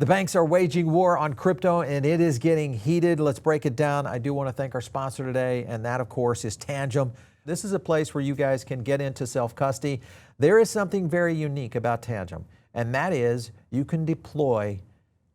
The banks are waging war on crypto, and it is getting heated. Let's break it down. I do want to thank our sponsor today, and that, of course, is Tangem. This is a place where you guys can get into self-custody. There is something very unique about Tangem, and that is you can deploy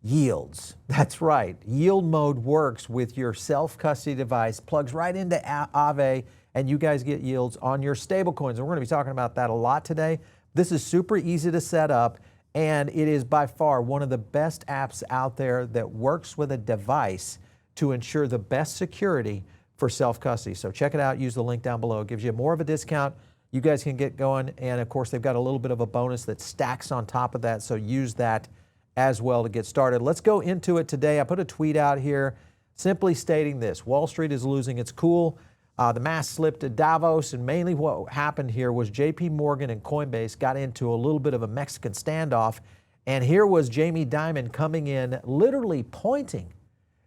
yields. That's right. Yield mode works with your self-custody device, plugs right into Aave, and you guys get yields on your stablecoins. And we're going to be talking about that a lot today. This is super easy to set up. And it is by far one of the best apps out there that works with a device to ensure the best security for self-custody. So check it out. Use the link down below. It gives you more of a discount. You guys can get going. And of course, they've got a little bit of a bonus that stacks on top of that. So use that as well to get started. Let's go into it today. I put a tweet out here simply stating this: Wall Street is losing its cool. The mask slipped at Davos, and mainly what happened here was JPMorgan and Coinbase got into a little bit of a Mexican standoff, and here was Jamie Dimon coming in, literally pointing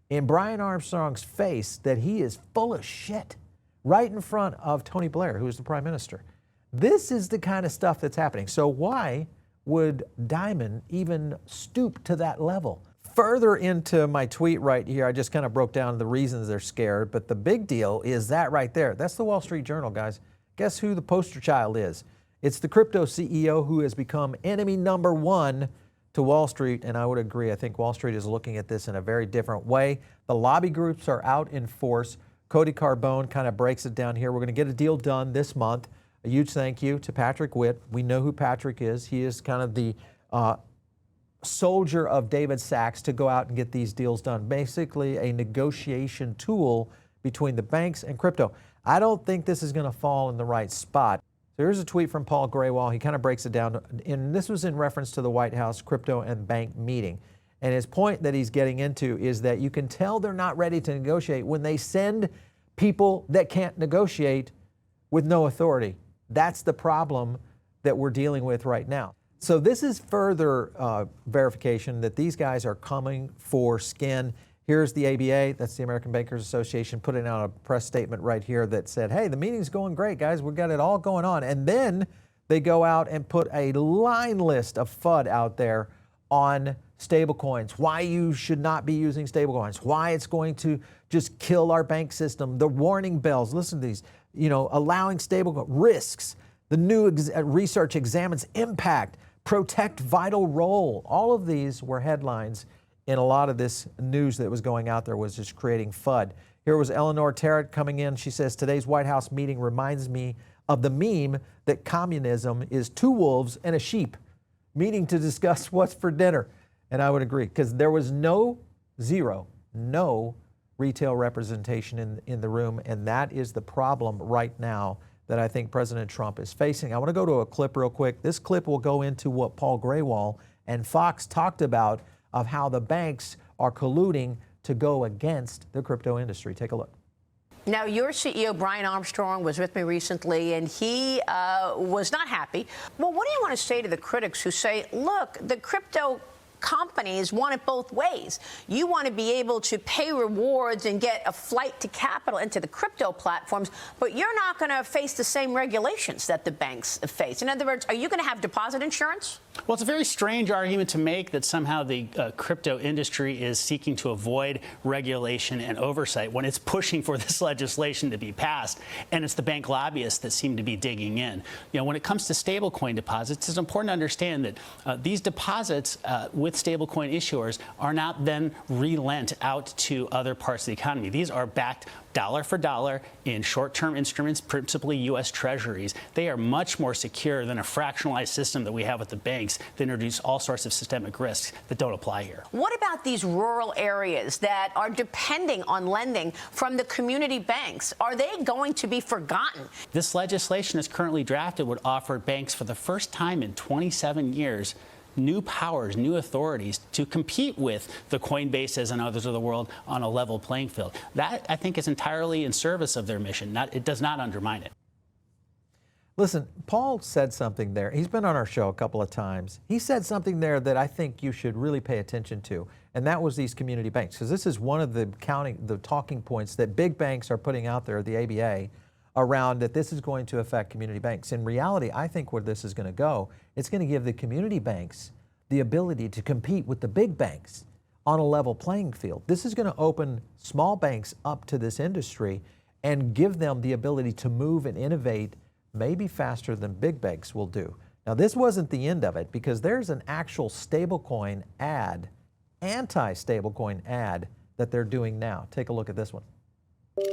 in Brian Armstrong's face that he is full of shit, right in front of Tony Blair, who is the prime minister. This is the kind of stuff that's happening. So why would Dimon even stoop to that level? Further into my tweet right here, I just kind of broke down the reasons they're scared, but the big deal is that right there. That's the Wall Street Journal, guys. Guess who the poster child is? It's the crypto CEO who has become enemy number one to Wall Street, and I would agree. I think Wall Street is looking at this in a very different way. The lobby groups are out in force. Cody Carbone kind of breaks it down here. We're going to get a deal done this month. A huge thank you to Patrick Witt. We know who Patrick is. He is kind of the soldier of David Sachs to go out and get these deals done. Basically a negotiation tool between the banks and crypto. I don't think this is going to fall in the right spot. So here's a tweet from Paul Grewal. He kind of breaks it down, and this was in reference to the White House crypto and bank meeting. And his point that he's getting into is that you can tell they're not ready to negotiate when they send people that can't negotiate with no authority. That's the problem that we're dealing with right now. So this is further verification that these guys are coming for skin. Here's the ABA, that's the American Bankers Association, putting out a press statement right here that said, hey, the meeting's going great, guys. We've got it all going on. And then they go out and put a line list of FUD out there on stablecoins, why you should not be using stablecoins, why it's going to just kill our bank system, the warning bells. Listen to these, allowing stablecoin risks. The new research examines impact, protect vital role. All of these were headlines in a lot of this news that was going out there, was just creating FUD. Here was Eleanor Tarrant coming in. She says, today's White House meeting reminds me of the meme that communism is two wolves and a sheep meeting to discuss what's for dinner. And I would agree, because there was no retail representation in the room. And that is the problem right now that I think President Trump is facing. I want to go to a clip real quick. This clip will go into what Paul Grewal and Fox talked about of how the banks are colluding to go against the crypto industry. Take a look. Now, your CEO, Brian Armstrong, was with me recently, and he was not happy. Well, what do you want to say to the critics who say, look, the crypto companies want it both ways? You want to be able to pay rewards and get a flight to capital into the crypto platforms, but you're not going to face the same regulations that the banks face. In other words, are you going to have deposit insurance? Well, it's a very strange argument to make that somehow the crypto industry is seeking to avoid regulation and oversight when it's pushing for this legislation to be passed, and it's the bank lobbyists that seem to be digging in. When it comes to stablecoin deposits, it's important to understand that these deposits with stablecoin issuers are not then relent out to other parts of the economy. These are backed dollar for dollar in short-term instruments, principally U.S. Treasuries. They are much more secure than a fractionalized system that we have with the banks that introduce all sorts of systemic risks that don't apply here. What about these rural areas that are depending on lending from the community banks? Are they going to be forgotten? This legislation as currently drafted would offer banks for the first time in 27 years new powers, new authorities to compete with the Coinbases and others of the world on a level playing field. That, I think, is entirely in service of their mission. It does not undermine it. Listen, Paul said something there. He's been on our show a couple of times. He said something there that I think you should really pay attention to, and that was these community banks, because this is one of the talking points that big banks are putting out there, the ABA, around that this is going to affect community banks. In reality, I think where this is going to go, it's going to give the community banks the ability to compete with the big banks on a level playing field. This is going to open small banks up to this industry and give them the ability to move and innovate maybe faster than big banks will do. Now, this wasn't the end of it, because there's an actual stablecoin ad, anti-stablecoin ad, that they're doing now. Take a look at this one.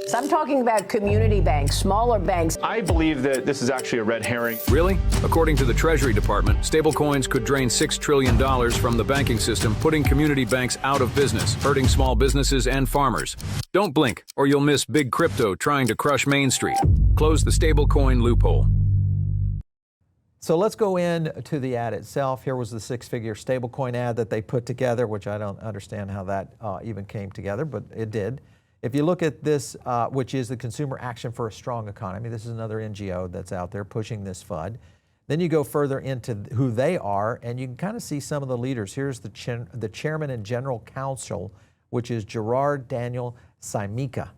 So I'm talking about community banks, smaller banks. I believe that this is actually a red herring. Really? According to the Treasury Department, stablecoins could drain $6 trillion from the banking system, putting community banks out of business, hurting small businesses and farmers. Don't blink, or you'll miss big crypto trying to crush Main Street. Close the stablecoin loophole. So let's go into the ad itself. Here was the six-figure stablecoin ad that they put together, which I don't understand how that even came together, but it did. If you look at this, which is the Consumer Action for a Strong Economy, this is another NGO that's out there pushing this FUD. Then you go further into who they are, and you can kind of see some of the leaders. Here's the Chairman and General Counsel, which is Gerard Daniel Simeka.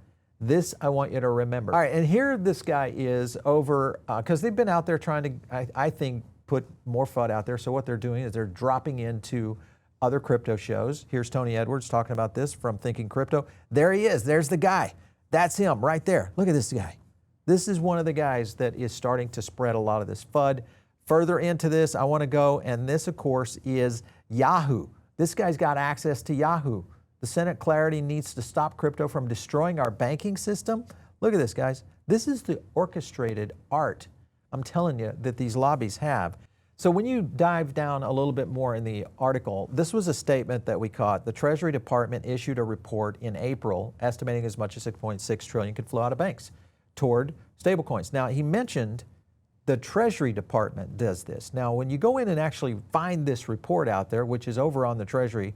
This I want you to remember. All right, and here this guy is over, because they've been out there trying to, I think, put more FUD out there. So what they're doing is they're dropping into other crypto shows. Here's Tony Edwards talking about this from Thinking Crypto. There he is. There's the guy. That's him right there. Look at this guy. This is one of the guys that is starting to spread a lot of this FUD. Further into this, I want to go, and this, of course, is Yahoo. This guy's got access to Yahoo. The Senate clarity needs to stop crypto from destroying our banking system. Look at this, guys. This is the orchestrated art, I'm telling you, that these lobbies have. So when you dive down a little bit more in the article, this was a statement that we caught. The Treasury Department issued a report in April estimating as much as 6.6 trillion could flow out of banks toward stablecoins. Now, he mentioned the Treasury Department does this. Now, when you go in and actually find this report out there, which is over on the Treasury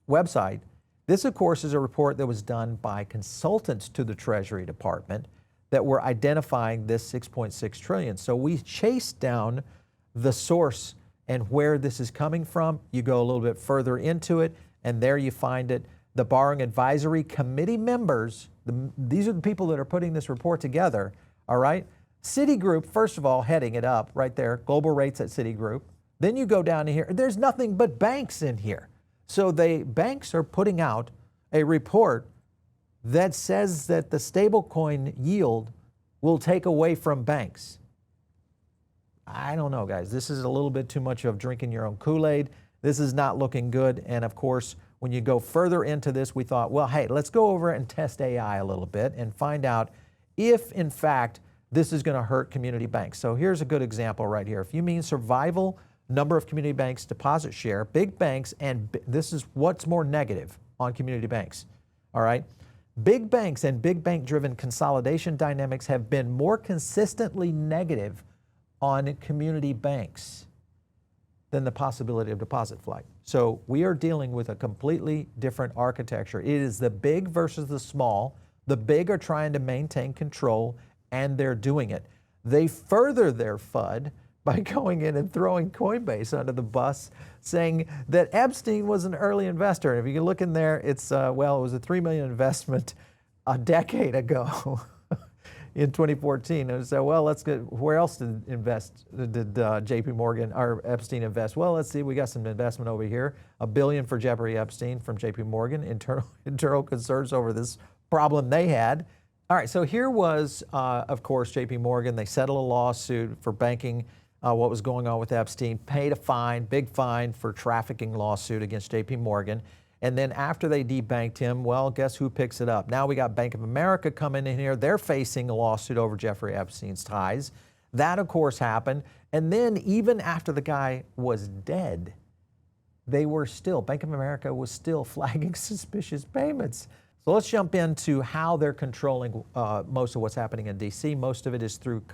website, this, of course, is a report that was done by consultants to the Treasury Department that were identifying this 6.6 trillion. So we chased down the source and where this is coming from. You go a little bit further into it, and there you find it. The Borrowing Advisory Committee members, these are the people that are putting this report together, all right? Citigroup, first of all, heading it up right there, global rates at Citigroup. Then you go down to here. There's nothing but banks in here. So the banks are putting out a report that says that the stablecoin yield will take away from banks. I don't know, guys. This is a little bit too much of drinking your own Kool-Aid. This is not looking good. And of course, when you go further into this, we thought, well, hey, let's go over and test AI a little bit and find out if, in fact, this is going to hurt community banks. So here's a good example right here. If you mean survival, number of community banks, deposit share, big banks, and this is what's more negative on community banks, all right? Big banks and big bank-driven consolidation dynamics have been more consistently negative on community banks than the possibility of deposit flight. So we are dealing with a completely different architecture. It is the big versus the small. The big are trying to maintain control, and they're doing it. They further their FUD by going in and throwing Coinbase under the bus, saying that Epstein was an early investor. And if you can look in there, it's, well, it was a $3 million investment a decade ago in 2014. And so, well, let's get, where else did JPMorgan or Epstein invest? Well, let's see, we got some investment over here, $1 billion for Jeffrey Epstein from JPMorgan, internal concerns over this problem they had. All right, so here was, of course, JPMorgan. They settled a lawsuit for banking what was going on with Epstein, paid a fine, big fine for trafficking lawsuit against JPMorgan. And then after they debanked him, well, guess who picks it up? Now we got Bank of America coming in here. They're facing a lawsuit over Jeffrey Epstein's ties. That, of course, happened. And then even after the guy was dead, they were still, Bank of America was still flagging suspicious payments. So let's jump into how they're controlling most of what's happening in D.C. Most of it is through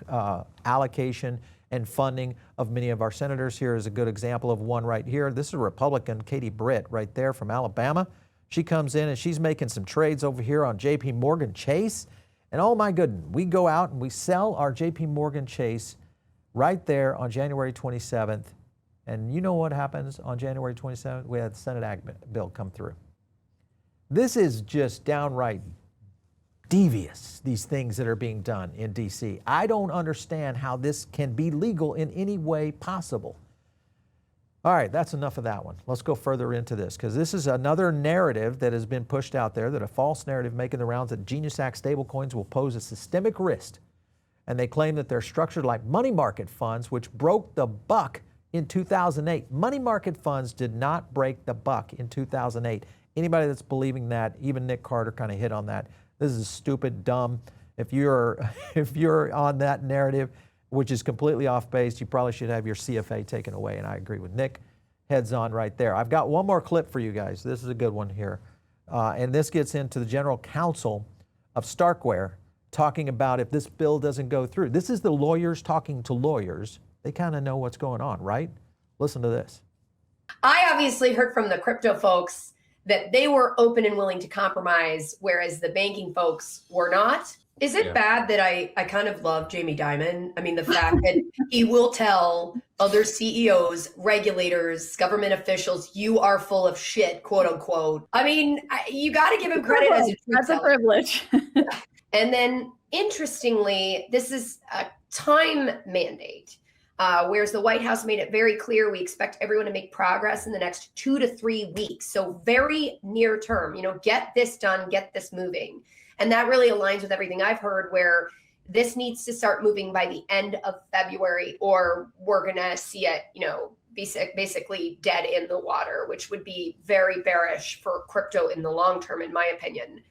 allocation and funding of many of our senators. Here is a good example of one right here. This is a Republican, Katie Britt, right there from Alabama. She comes in and she's making some trades over here on JPMorgan Chase. And oh my goodness, we go out and we sell our JPMorgan Chase right there on January 27th. And you know what happens on January 27th? We had the Senate Ag bill come through. This is just downright devious, these things that are being done in D.C. I don't understand how this can be legal in any way possible. All right, that's enough of that one. Let's go further into this, because this is another narrative that has been pushed out there, that a false narrative making the rounds that Genius Act stablecoins will pose a systemic risk. And they claim that they're structured like money market funds, which broke the buck in 2008. Money market funds did not break the buck in 2008. Anybody that's believing that, even Nick Carter kind of hit on that. This is stupid, dumb. If you're on that narrative, which is completely off base, you probably should have your CFA taken away, and I agree with Nick. Heads on right there. I've got one more clip for you guys. This is a good one here. And this gets into the general counsel of Starkware talking about if this bill doesn't go through. This is the lawyers talking to lawyers. They kind of know what's going on, right? Listen to this. I obviously heard from the crypto folks that they were open and willing to compromise, whereas the banking folks were not. Is it bad that I kind of love Jamie Dimon? I mean, the fact that he will tell other CEOs, regulators, government officials, you are full of shit, quote unquote. I mean, you got to give him credit as a That's a privilege. And then, interestingly, this is a time mandate, whereas the White House made it very clear we expect everyone to make progress in the next 2 to 3 weeks. So very near term, get this done, get this moving. And that really aligns with everything I've heard, where this needs to start moving by the end of February, or we're going to see it, basically dead in the water, which would be very bearish for crypto in the long term, in my opinion.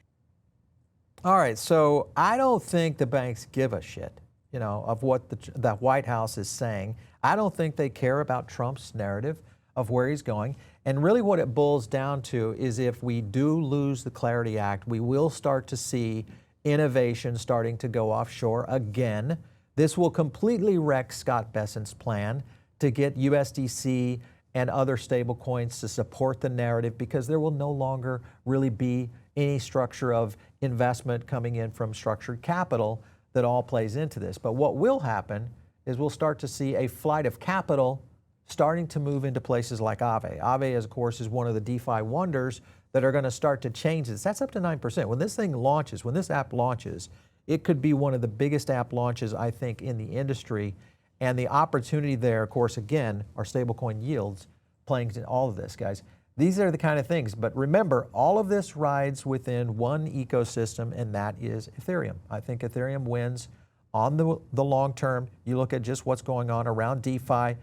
All right, so I don't think the banks give a shit, of what the White House is saying. I don't think they care about Trump's narrative of where he's going. And really what it boils down to is, if we do lose the Clarity Act, we will start to see innovation starting to go offshore again. This will completely wreck Scott Bessent's plan to get USDC and other stable coins to support the narrative, because there will no longer really be any structure of investment coming in from structured capital that all plays into this. But what will happen is we'll start to see a flight of capital starting to move into places like Aave. Aave, of course, is one of the DeFi wonders that are going to start to change this. That's up to 9%. When this thing launches, when this app launches, it could be one of the biggest app launches, I think, in the industry. And the opportunity there, of course, again, are stablecoin yields playing into all of this, guys. These are the kind of things. But remember, all of this rides within one ecosystem, and that is Ethereum. I think Ethereum wins on the long term. You look at just what's going on around DeFi.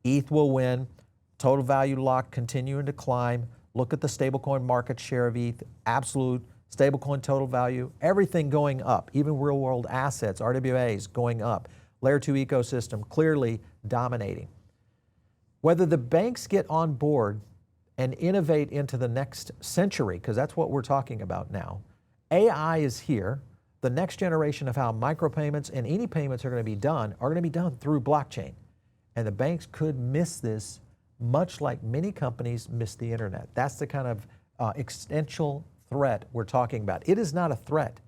ETH will win. Total value lock continuing to climb. Look at the stablecoin market share of ETH. Absolute stablecoin total value. Everything going up. Even real world assets, RWAs going up. Layer 2 ecosystem clearly dominating. Whether the banks get on board and innovate into the next century, because that's what we're talking about now. AI is here. The next generation of how micropayments and any payments are going to be done through blockchain. And the banks could miss this, much like many companies miss the internet. That's the kind of existential threat we're talking about. It is not a threat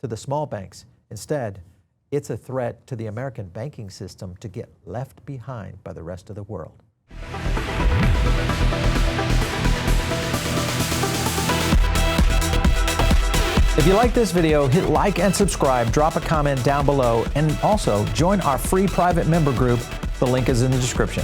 to the small banks. Instead, it's a threat to the American banking system to get left behind by the rest of the world. If you like this video, hit like and subscribe, drop a comment down below, and also join our free private member group. The link is in the description.